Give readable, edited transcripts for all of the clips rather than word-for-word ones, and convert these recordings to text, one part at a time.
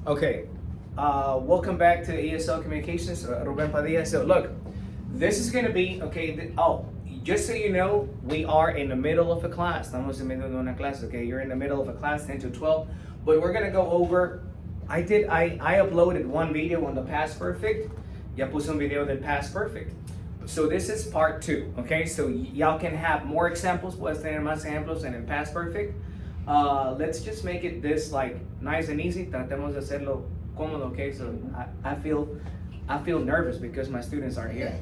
Okay, welcome back to ESL Communications, Ruben Padilla. So look, this is gonna be, okay, just so you know, we are in the middle of a class. Estamos en medio de una clase, okay? You're in the middle of a class, 10 to 12, but we're gonna go over, I uploaded one video on the past perfect. Ya puse un video del past perfect. So this is part 2, okay? So y'all can have more examples, puedes tener más ejemplos en el past perfect. Let's just make it this like nice and easy. Tratemos de hacerlo cómodo, okay? So I feel nervous because my students are here.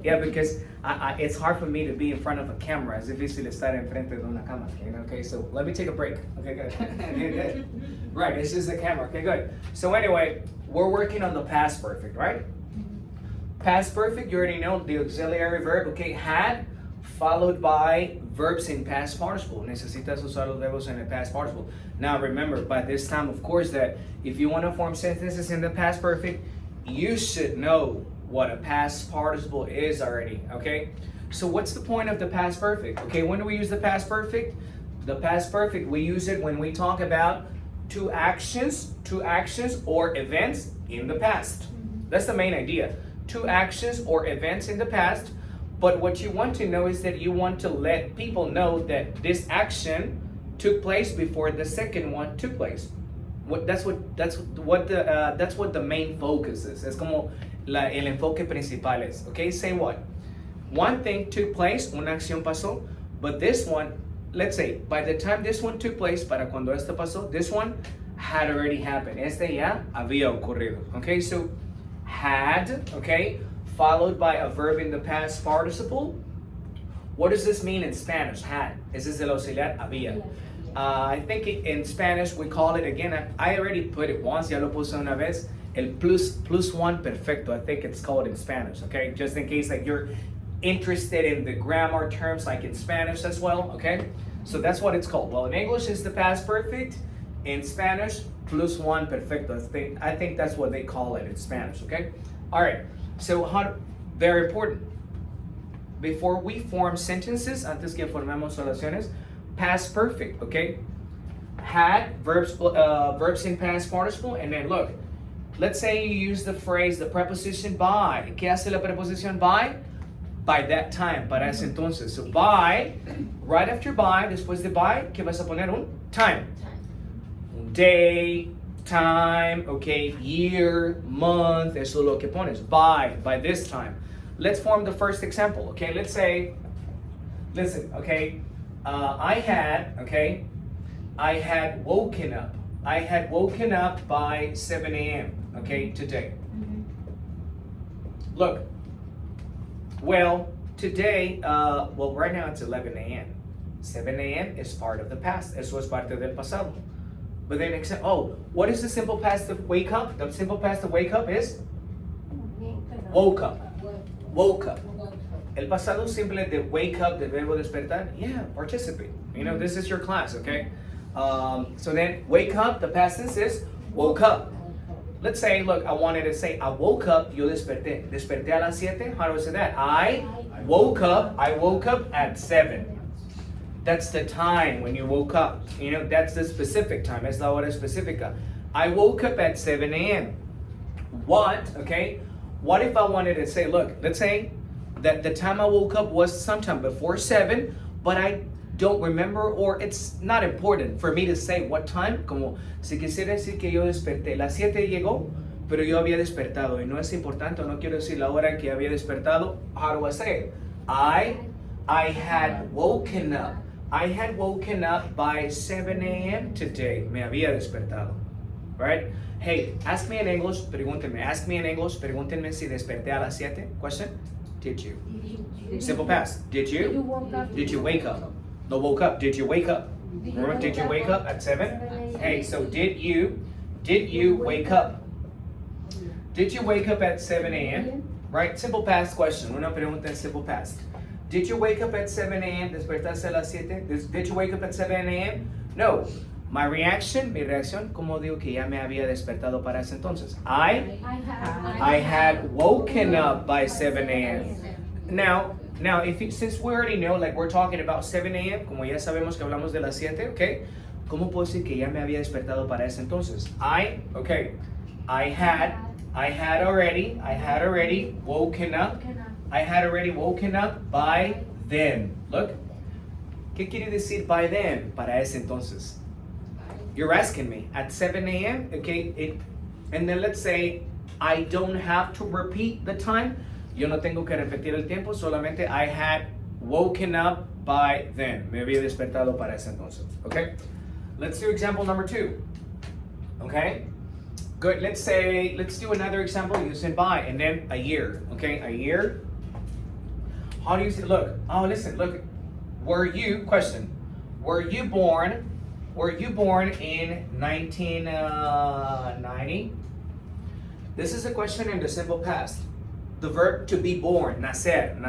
Yeah, because it's hard for me to be in front of a camera. Es difícil estar enfrente de una cámara. Okay, so let me take a break. Okay, good. Good. Right, this is the camera. Okay, good. So anyway, we're working on the past perfect, right? Past perfect, you already know the auxiliary verb, okay, had, followed by verbs in past participle. Necesitas usar los verbos en el past participle. Now remember, by this time, of course, that if you want to form sentences in the past perfect, you should know what a past participle is already, okay? So what's the point of the past perfect? Okay, when do we use the past perfect? The past perfect, we use it when we talk about two actions or events in the past. That's the main idea. Two actions or events in the past. But what you want to know is that you want to let people know that this action took place before the second one took place. That's what the main focus is. Es como el enfoque principal es. Okay, say what? One thing took place, una acción pasó, but this one, let's say, by the time this one took place, para cuando esto pasó, this one had already happened. Este ya había ocurrido. Okay, so had, okay, followed by a verb in the past participle. What does this mean in Spanish? Had. Ese es el auxiliar había. I think in Spanish we call it, again, I already put it once, ya lo puse una vez, el plus one perfecto. I think it's called in Spanish, okay? Just in case like you're interested in the grammar terms like in Spanish as well, okay? So that's what it's called. Well, in English it's the past perfect. In Spanish, plus one perfecto. I think that's what they call it in Spanish, okay? All right. So, very important. Before we form sentences, antes que formemos oraciones, past perfect, okay? Had, verbs in past participle, and then look, let's say you use the phrase, the preposition by. ¿Qué hace la preposición by? By that time, para ese entonces. So by, right after by, después de by, ¿qué vas a poner? Un time. Un day, time, okay, year, month, eso es lo que pones, by this time. Let's form the first example, okay? Let's say, listen, okay, I had woken up. I had woken up by 7 a.m., okay, today. Look, well, today, right now it's 11 a.m. 7 a.m. is part of the past. Eso es parte del pasado. But then, what is the simple past of wake up? The simple past of wake up is woke up. Woke up. El pasado simple de wake up, del verbo despertar, yeah, participate. You know, this is your class, okay? So then, wake up, the past tense is woke up. Let's say, look, I wanted to say, I woke up, yo desperté. Desperté a las 7, how do I say that? I woke up at 7. That's the time when you woke up. You know, that's the specific time. Es la hora específica. I woke up at 7 a.m. What if I wanted to say, look, let's say that the time I woke up was sometime before 7, but I don't remember, or it's not important for me to say what time. Como si quisiera decir que yo desperté. Las 7 llegó, pero yo había despertado. Y no es importante, no quiero decir la hora que había despertado. How do I say it? I had woken up. I had woken up by 7 a.m. today. Me había despertado. Right? Hey, ask me in English, pregúntenme. Ask me in English, pregúntenme si desperté a las 7. Question? Did you? Simple past. Did you? Did you wake up? No, woke up. Did you wake up? Remember, did you wake up at 7? Hey, so did you wake up? Did you wake up at 7 a.m.? Right? Simple past question. Una pregunta en simple past. Did you wake up at 7 a.m.? ¿Despertaste a las 7? Did you wake up at 7 a.m.? No. Mi reacción, como digo que ya me había despertado para ese entonces. I had woken up by 7 a.m. Now, since we already know, like we're talking about 7 a.m., como ya sabemos que hablamos de las 7, okay? ¿Cómo puedo decir que ya me había despertado para ese entonces? I had already woken up. I had already woken up by then. Look. ¿Qué quiere decir by then? Para ese entonces. You're asking me at 7 a.m. Okay, and then let's say I don't have to repeat the time. Yo no tengo que repetir el tiempo, solamente I had woken up by then. Me había despertado para ese entonces. Okay, let's do example number 2. Okay, good. Let's do another example using by and then a year. Okay, a year. How do you say? Look. Oh, listen. Look. Were you born in 1990? This is a question in the simple past. The verb to be born, nacer.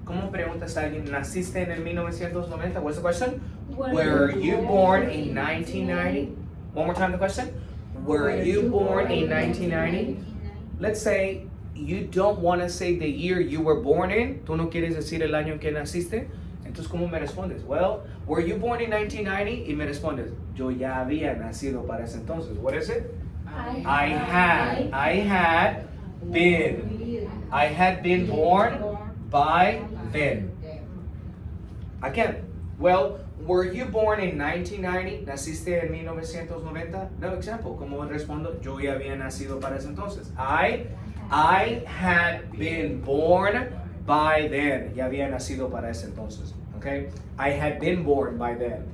¿Cómo preguntas a alguien, naciste en el 1990? What's the question? Were you born in 1990? One more time the question. Were you born in 1990? Let's say you don't want to say the year you were born in. Tú no quieres decir el año en que naciste. Entonces, ¿cómo me respondes? Well, were you born in 1990? Y me respondes, yo ya había nacido para ese entonces. What is it? I had been born by then. Again, well, were you born in 1990? ¿Naciste en 1990? No example. ¿Cómo respondo? Yo ya había nacido para ese entonces. I had been born by then. Ya había nacido para ese entonces. Okay? I had been born by then.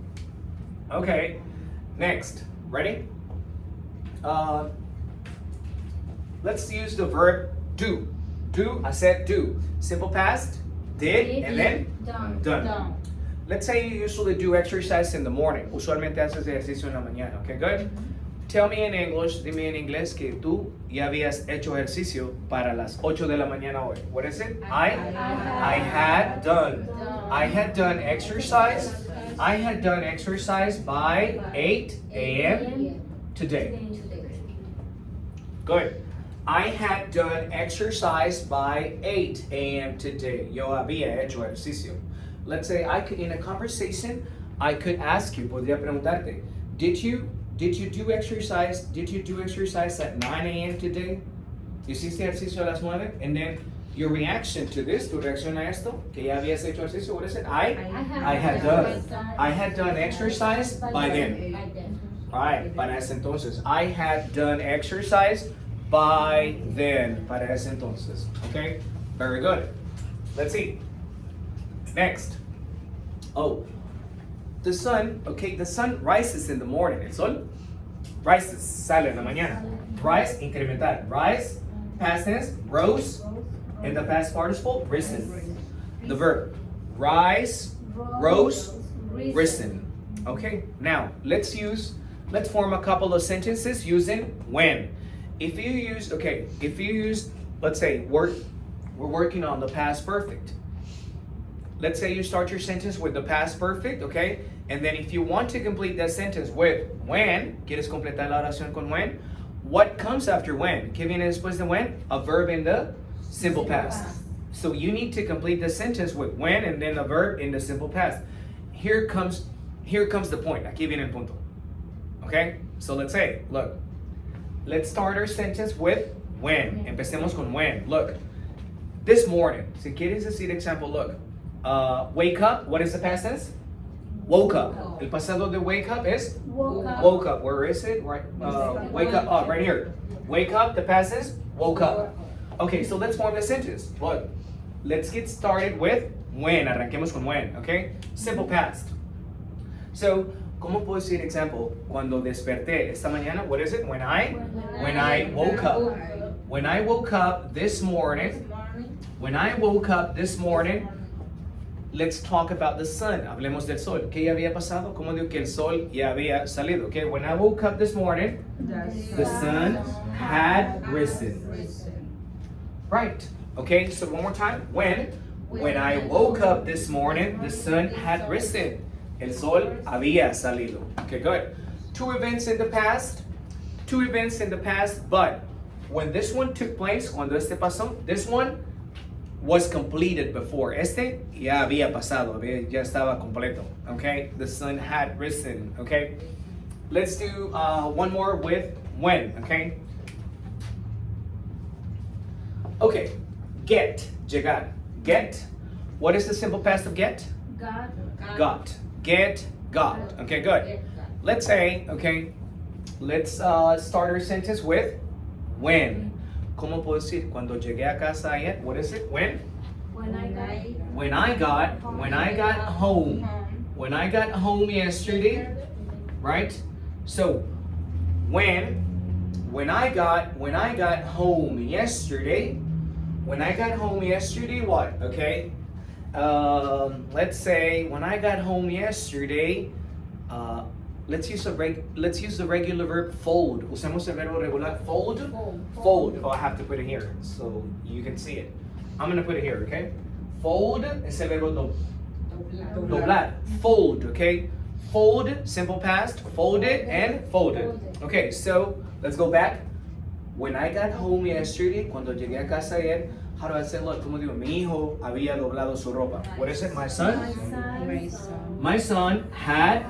Okay. Next. Ready? Let's use the verb do. Do, I said do. Simple past, did, and then done. Let's say you usually do exercise in the morning. Usualmente haces ejercicio en la mañana. Okay, good? Tell me in English, dime en inglés que tú ya habías hecho ejercicio para las 8 de la mañana hoy. What is it? I had done exercise. I had done exercise by 8 a.m. today. Good. I had done exercise by 8 a.m. today. Yo había hecho ejercicio. Let's say in a conversation, I could ask you, podría preguntarte, did you do exercise? Did you do exercise at 9 a.m. today? ¿Hiciste ejercicio a las 9? And then your reaction to this, tu reacción a esto, que ya habías hecho ejercicio, what is it? I had done exercise by then. Alright, para ese entonces. I had done exercise by then. Para ese entonces. Okay? Very good. Let's see. Next. Oh. The sun rises in the morning. El sol rises, sale en la mañana. Rise, incremental. Rise, past tense, rose, and the past participle, risen. The verb, rise, rose, risen. Okay, now let's form a couple of sentences using when. If you use, let's say we're working on the past perfect. Let's say you start your sentence with the past perfect, okay? And then if you want to complete that sentence with when, quieres completar la oración con when, what comes after when? ¿Qué viene después de when? A verb in the simple past. So you need to complete the sentence with when and then a verb in the simple past. Here comes the point. Aquí viene el punto. Okay? So let's start our sentence with when. Empecemos con when. Look, this morning. Si quieres decir example, look. Wake up, what is the past tense? Woke up. El pasado de wake up is? Woke up. Where is it? Right. Wake up. Oh, right here. Wake up, the past tense? Woke up. Okay, so let's form the sentence. Look, let's get started with when. Arranquemos con when, okay? Simple past. So, ¿cómo puedo decir example? Cuando desperté esta mañana, what is it? When I woke up. When I woke up this morning, let's talk about the sun. Hablemos del sol. ¿Qué ya había pasado? ¿Cómo digo que el sol ya había salido? Okay, when I woke up this morning, the sun had risen. Right. Okay, so one more time. When I woke up this morning, the sun had risen. El sol había salido. Okay, good. Two events in the past, but when this one took place, cuando este pasó, this one was completed before. Este ya había pasado, ya estaba completo. Okay, the sun had risen. Okay, let's do one more with when. Okay. Okay, get, llegar. Get. What is the simple past of get? Got. Got. Get, got. Okay, good. Let's say, okay, let's start our sentence with when. ¿Cómo puedo decir? Cuando llegué a casa ayer, what is it? When? When I got. When I got home. When I got home yesterday, right? So, when I got home yesterday, what? Okay. Let's say when I got home yesterday, let's use the regular verb fold. Usemos el verbo regular fold. Fold. Oh, I have to put it here so you can see it. I'm gonna put it here, okay? Fold es el verbo doblar. Fold, okay? Fold, simple past, folded and folded. Okay, so let's go back. When I got home yesterday, cuando llegué a casa ayer, how do I say, look, como digo, mi hijo había doblado su ropa. What is it, my son? My son had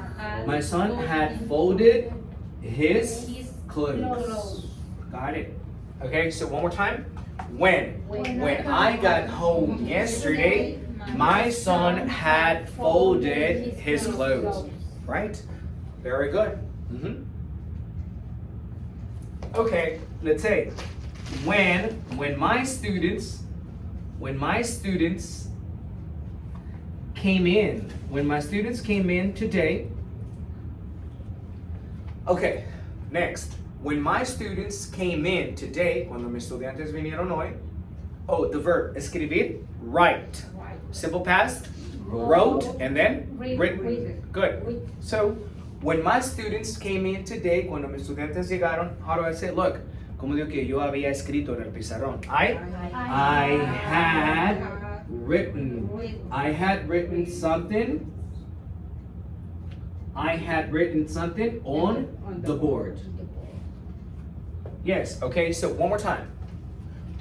folded his clothes. Got it. Okay, so one more time. When I got home yesterday, my son had folded his clothes. Right? Very good. Okay, let's say when my students came in today. Okay, next. When my students came in today, cuando mis estudiantes vinieron hoy. Oh, the verb escribir, write. Simple past, wrote, and then written. Good. So, when my students came in today, cuando mis estudiantes llegaron, how do I say, look, como digo que yo había escrito en el pizarrón? I had written something. I had written something on the board. Yes, okay, so one more time.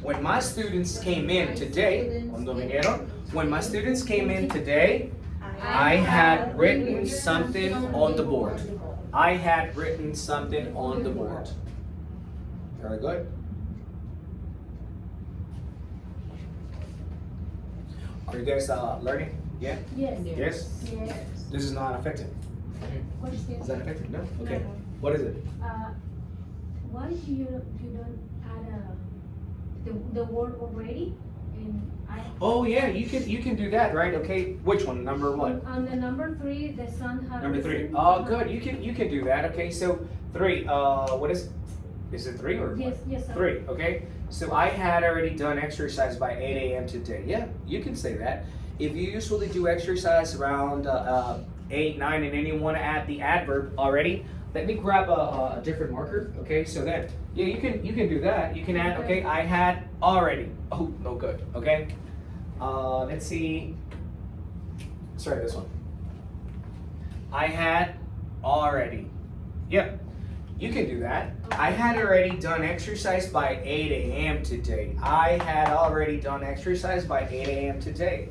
When my students came in today, cuando vinieron, when my students came in today, I had written something on the board. I had written something on the board. Very good. Are you guys learning? Yeah? Yes. Yes? Yes. This is not effective. What is this? Is that effective? No? Okay. What is it? Why you don't add the word already? Oh yeah, you can do that, right? Okay, which one? Number what? On the number 3, the sun had. Number 3. Oh, good. You can do that. Okay, so 3. What is it 3 or? Yes, yes. Sir. 3. Okay. So I had already done exercise by 8 a.m. today. Yeah, you can say that. If you usually do exercise around 8, 9, and then you want to add the adverb already, let me grab a different marker. Okay, so then yeah, you can do that. You can add. Okay, I had already. Oh, no good. Okay. Let's see. Sorry, this one. I had already. Yep, you can do that. I had already done exercise by 8 a.m. today. I had already done exercise by 8 a.m. today.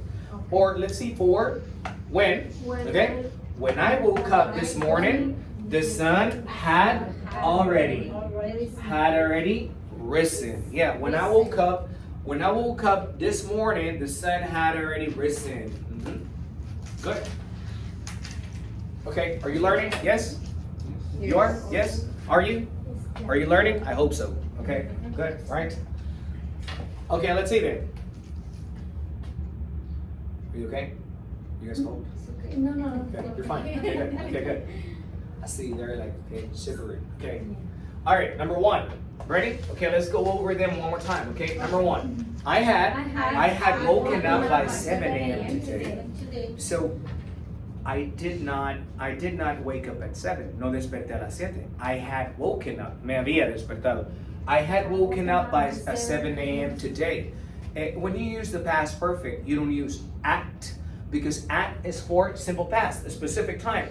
Or let's see, for when. Okay. When I woke up this morning, the sun had already risen. Yeah, when I woke up this morning, the sun had already risen. Good. Okay, are you learning? Yes? You are? Yes? Are you? Are you learning? I hope so. Okay, good, right? Okay, let's see then. Are you okay? You guys cold? Okay. No. Okay, you're fine. Okay, good. Okay, good. I see they're like, okay, shivering. Okay. All right, number 1. Ready? Okay, let's go over them one more time. Okay, number 1. I had woken up by 7 a.m. today. So I did not wake up at 7. No desperté a las 7. I had woken up. Me había despertado. I had woken up by 7 a.m. today. When you use the past perfect, you don't use at, because at is for simple past, a specific time.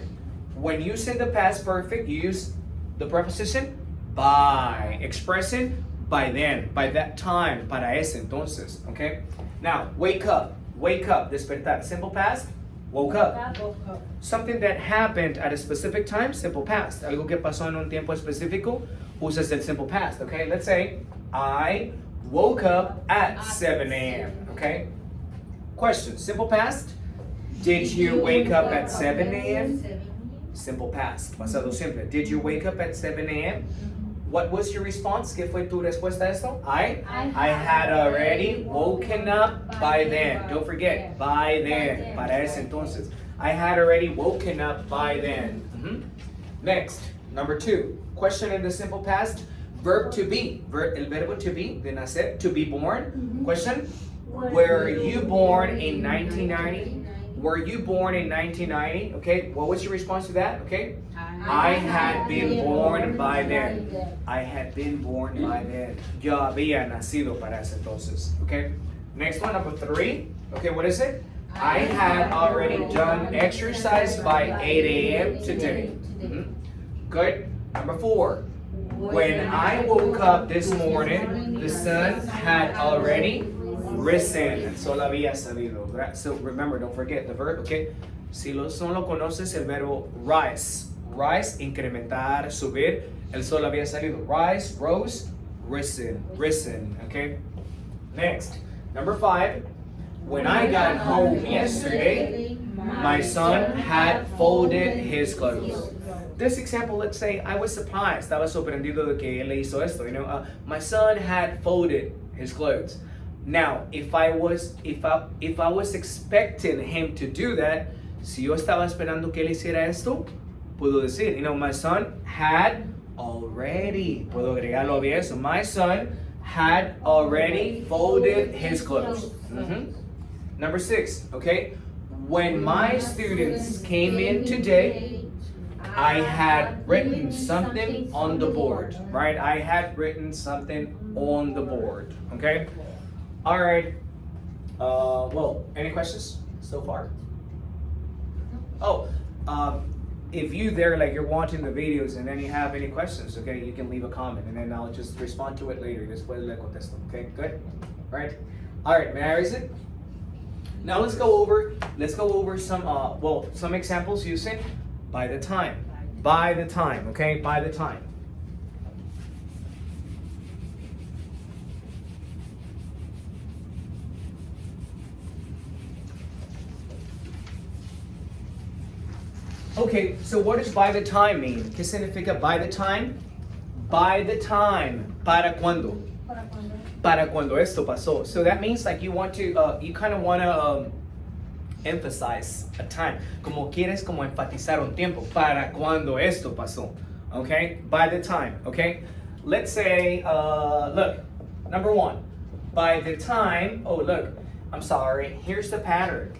When using the past perfect, you use the preposition by, expressing by then, by that time, para ese entonces, okay? Now, wake up, despertar, simple past, woke up. Something that happened at a specific time, simple past. Algo que pasó en un tiempo específico, usas el simple past, okay? Let's say, I woke up at 7 a.m., okay? Question, simple past, did you wake up at 7 a.m.? Simple past, pasado simple. Did you wake up at 7 a.m.? What was your response? ¿Qué fue tu respuesta a esto? I had already woken up by then. Don't forget, by then. Para ese entonces. I had already woken up by then. Next, number 2. Question in the simple past. Verb to be. El verbo to be, de nacer, to be born. Question. Were you born in 1990? Were you born in 1990? Okay, what was your response to that? Okay, I had been born by then. I had been born by then. Yo había nacido para ese entonces. Okay, next one, number 3. Okay, what is it? I had already done exercise by 8 a.m. today. Good. Number 4. When I woke up this morning, the sun had already risen, el sol había salido. So remember, don't forget the verb, okay? Si no lo conoces, el verbo rise. Rise, incrementar, subir. El sol había salido. Rise, rose, risen, okay? Next, number 5. When I got home yesterday, my son had folded his clothes. This example, let's say I was surprised. Estaba sorprendido de que él hizo esto. My son had folded his clothes. Now, if I was expecting him to do that, si yo estaba esperando que él hiciera esto, puedo decir, my son had already, puedo agregarlo bien, so my son had already folded his clothes. Number 6, okay? When my students came in today, I had written something on the board, right? I had written something on the board, okay? All right. Well, any questions so far? Oh, if you there, like you're watching the videos and then you have any questions, okay, you can leave a comment and then I'll just respond to it later. Después le contesto. Okay, good. Right. All right. May I raise it? Now let's go over some examples using by the time. By the time. Okay, by the time. Okay, so what does by the time mean? ¿Qué significa by the time? By the time. ¿Para cuándo? Para cuando esto pasó. So that means like you kind of want to emphasize a time. Como quieres como enfatizar un tiempo. Para cuando esto pasó. Okay? By the time. Okay? Let's say, look, number 1. By the time, oh look, I'm sorry. Here's the pattern.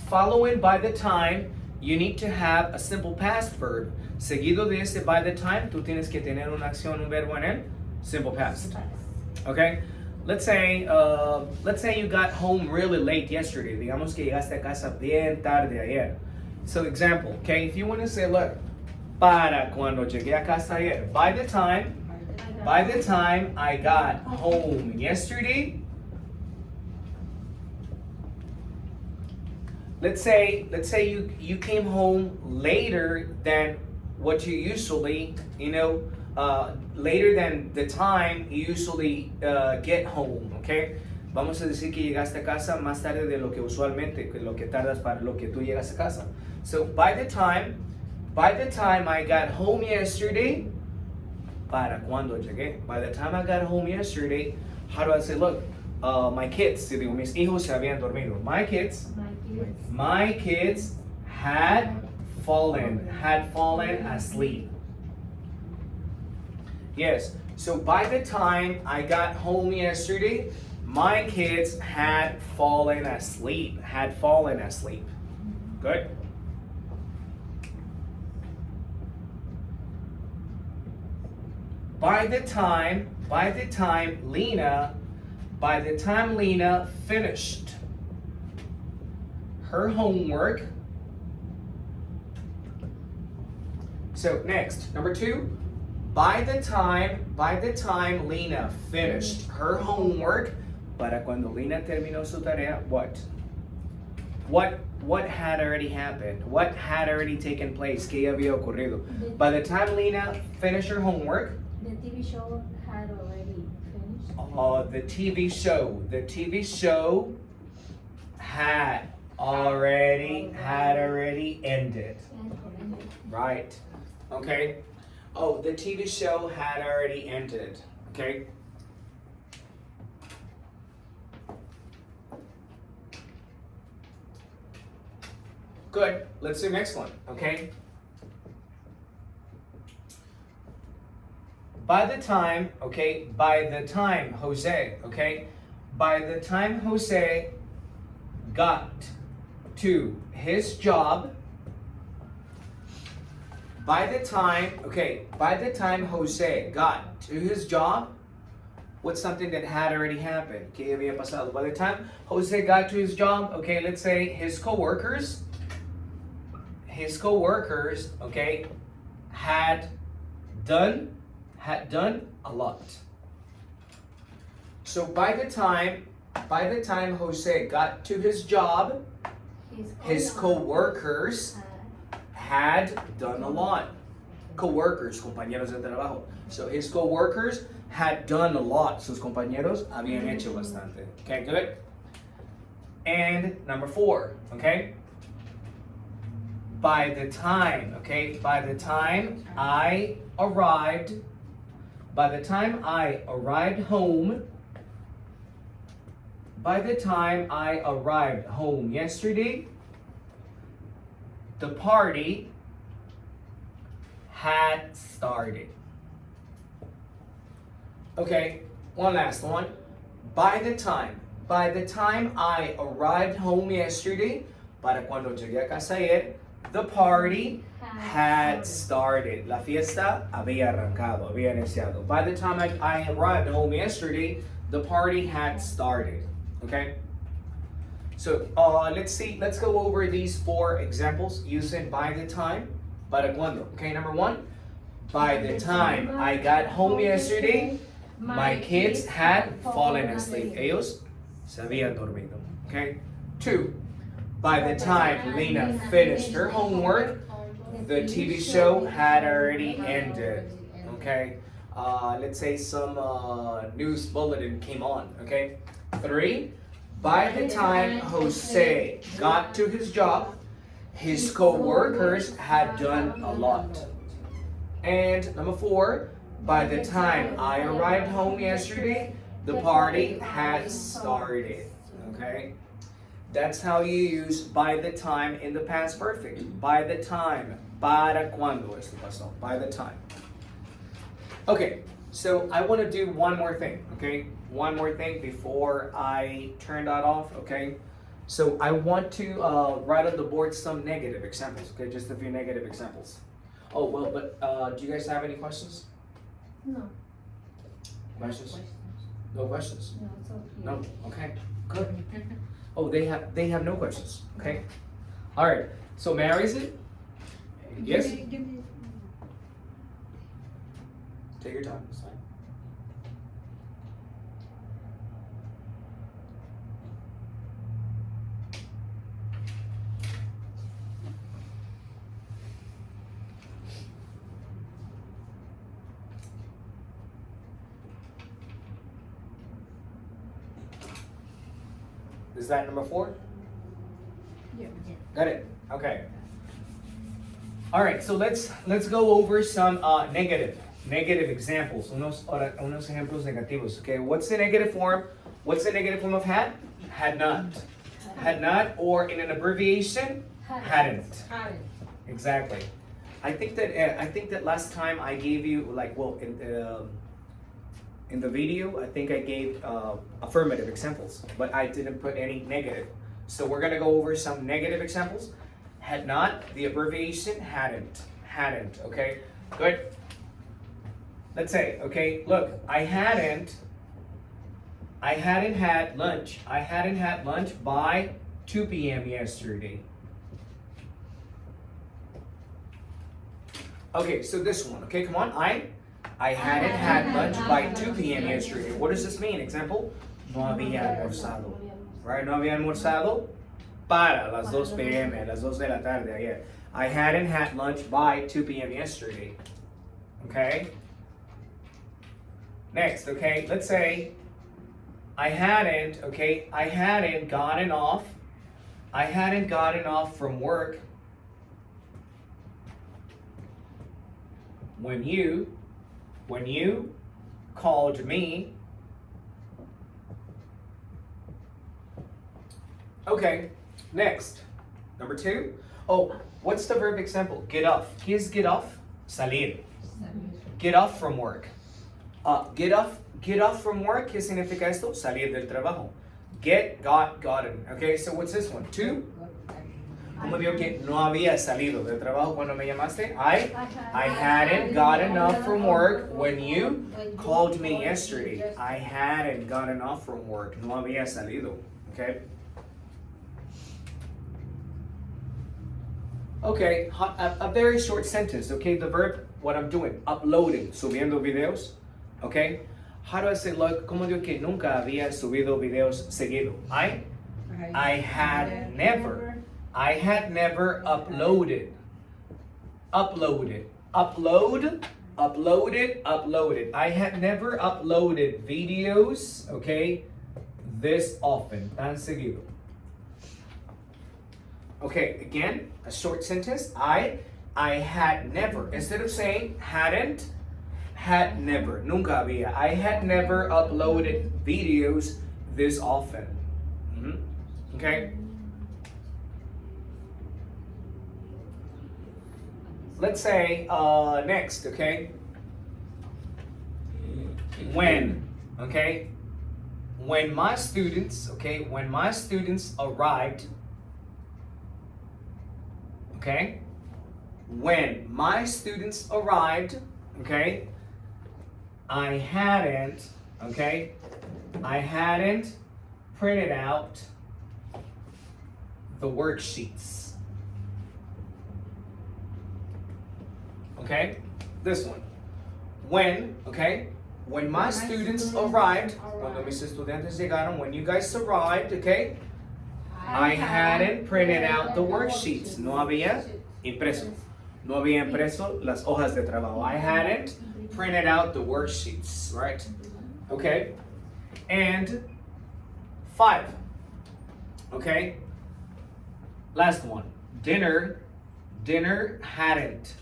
Following by the time, you need to have a simple past verb. Seguido de ese by the time, tú tienes que tener una acción, un verbo en el simple past. Okay? Let's say you got home really late yesterday. Digamos que llegaste a casa bien tarde ayer. So example, okay? If you want to say, look, para cuando llegué a casa ayer. By the time I got home yesterday. Let's say you came home later than what you usually, later than the time you usually get home, okay? Vamos a decir que llegaste a casa más tarde de lo que usualmente, lo que tardas para lo que tú llegas a casa. So by the time I got home yesterday, para cuando llegué. By the time I got home yesterday, how do I say, look, my kids, si digo, mis hijos se habían dormido. My kids had fallen asleep. Yes, so by the time I got home yesterday, my kids had fallen asleep. Good. By the time Lena finished her homework. So next, number 2, By the time Lena finished her homework, para cuando Lena terminó su tarea, what? What had already happened? What had already taken place? ¿Qué había ocurrido? By the time Lena finished her homework, The TV show had already finished. the TV show had already ended. Right. Okay. Oh, the TV show had already ended. Okay. Good. Let's do the next one. Okay. By the time Jose, okay, by the time Jose got to his job, by the time Jose got to his job, what's something that had already happened? ¿Qué había pasado? By the time Jose got to his job, okay, let's say his coworkers, okay, had done a lot. So by the time Jose got to his job, his co-workers had done a lot. Co-workers, compañeros de trabajo. So his co-workers had done a lot. Sus compañeros habían hecho bastante. Okay, good. And number 4, okay? By the time I arrived home yesterday, the party had started. Okay, one last one. By the time I arrived home yesterday, para cuando llegué a casa ayer, the party had started. La fiesta había arrancado, había iniciado. By the time I arrived home yesterday, the party had started. Okay? So let's go over these 4 examples using by the time. Para cuando. Okay, number 1. By the time I got home yesterday, my kids had fallen asleep. Ellos se habían dormido. Okay? 2. By the time Lena finished her homework, the TV show had already ended. Okay? Let's say some news bulletin came on. Okay? 3. By the time Jose got to his job, his co-workers had done a lot. And number 4, by the time I arrived home yesterday, the party had started. Okay? That's how you use by the time in the past perfect. By the time. Para cuando esto pasó. By the time. Okay, so I want to do one more thing, okay? One more thing before I turn that off, okay? So I want to write on the board some negative examples, okay? Just a few negative examples. Oh, well, but do you guys have any questions? No. Questions? No questions? No, it's okay. No? Okay, good. Oh, they have no questions. Okay. All right. So may I raise it? Yes. Take your time. It's fine. Is that number 4? Yeah. Got it. Okay. All right. So let's go over some negative examples. Unos ejemplos negativos. Okay. What's the negative form? What's the negative form of had? Had not. Had not, or in an abbreviation, hadn't. Exactly. I think that last time I gave you in the video, I think I gave affirmative examples, but I didn't put any negative. So we're gonna go over some negative examples. Had not, the abbreviation hadn't. Hadn't, okay? Good. Let's say, okay, look, I hadn't had lunch. I hadn't had lunch by 2 p.m. yesterday. Okay, so this one, okay, come on. I hadn't had lunch by 2 p.m. yesterday. What does this mean? Example, no había almorzado. Right? No había almorzado para las 2 p.m., las 2 de la tarde ayer. I hadn't had lunch by 2 p.m. yesterday. Okay? Next, okay, let's say I hadn't gotten off from work when you called me. Okay, next. Number 2. Oh, what's the verb example? Get off. ¿Qué es get off? Salir. Get off from work. Get off from work. ¿Qué significa esto? Salir del trabajo. Get, got, gotten. Okay, so what's this one? 2. ¿Cómo digo que no había salido del trabajo cuando me llamaste? I hadn't gotten off from work when you called me yesterday. I hadn't gotten off from work. No había salido. Okay? Okay, a very short sentence, okay? The verb, what I'm doing, uploading, subiendo videos, okay? How do I say, look, como digo que nunca había subido videos seguido? I had never uploaded. Upload. I had never uploaded videos, okay, this often, tan seguido. Okay, again, a short sentence. I had never. Instead of saying hadn't, had never. Nunca había. I had never uploaded videos this often. Okay? Let's say, next, okay? When, okay? When my students arrived, okay? When my students arrived, okay? I hadn't printed out the worksheets. Okay? This one. When my students arrived, cuando mis estudiantes llegaron, when you guys arrived, okay? I hadn't printed out the worksheets. No había impreso. No había impreso las hojas de trabajo. I hadn't printed out the worksheets, right? Okay? And 5. Okay? Last one. Dinner hadn't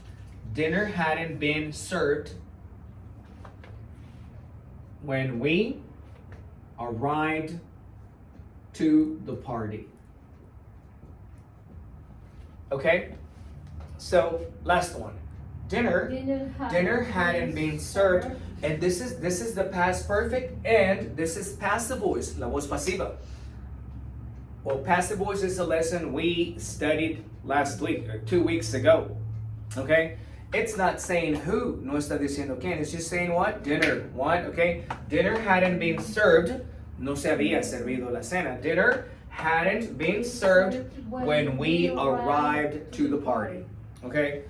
been served when we arrived to the party. Okay? So, last one. Dinner hadn't been served, and this is the past perfect, and this is passive voice, la voz pasiva. Well, passive voice is a lesson we studied last week, or 2 weeks ago. Okay? It's not saying who, no está diciendo quién, it's just saying what? Dinner. What? Okay? Dinner hadn't been served, no se había servido la cena. Dinner hadn't been served when we arrived to the party. Okay?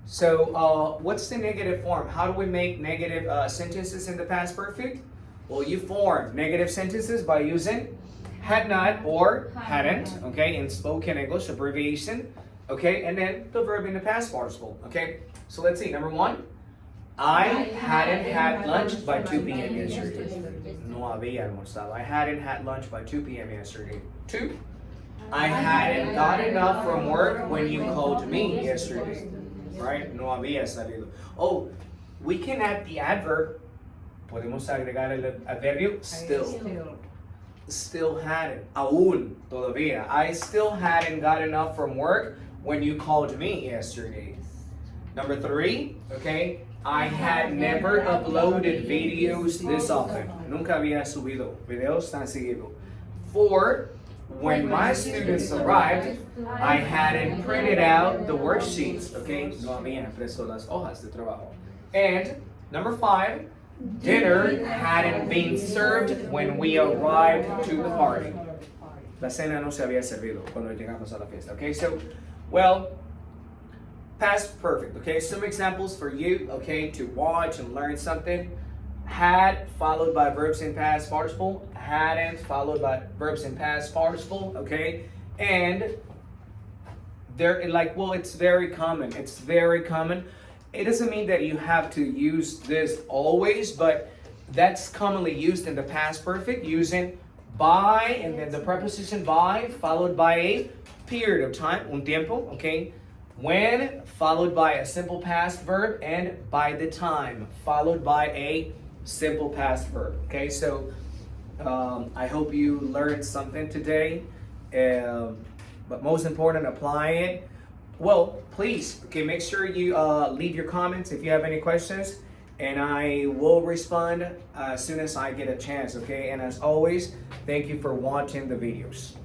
So, what's the negative form? How do we make negative sentences in the past perfect? Well, you form negative sentences by using had not or hadn't, okay, in spoken English abbreviation, okay, and then the verb in the past participle, okay? So let's see, number 1, I hadn't had lunch by 2 p.m. yesterday. No había almorzado. I hadn't had lunch by 2 p.m. yesterday. 2, I hadn't gotten up from work when you called me yesterday. Right? No había salido. Oh, we can add the adverb. Podemos agregar el adverbio still. Still hadn't. Aún, todavía. I still hadn't gotten up from work when you called me yesterday. Number 3, okay? I had never uploaded videos this often. Nunca había subido videos tan seguido. 4, when my students arrived, I hadn't printed out the worksheets, okay? No había impreso las hojas de trabajo. And number 5, dinner hadn't been served when we arrived to the party. La cena no se había servido cuando llegamos a la fiesta, okay? So, well, Past perfect, okay? Some examples for you, okay, to watch and learn something. Had followed by verbs in past participle. Hadn't followed by verbs in past participle, okay? And they're like, well, it's very common. It's very common. It doesn't mean that you have to use this always, but that's commonly used in the past perfect, using by and then the preposition by followed by a period of time, un tiempo, okay? When followed by a simple past verb, and by the time followed by a simple past verb, okay? So I hope you learned something today, but most important, apply it. Well, please, okay, make sure you leave your comments if you have any questions, and I will respond as soon as I get a chance, okay? And as always, thank you for watching the videos.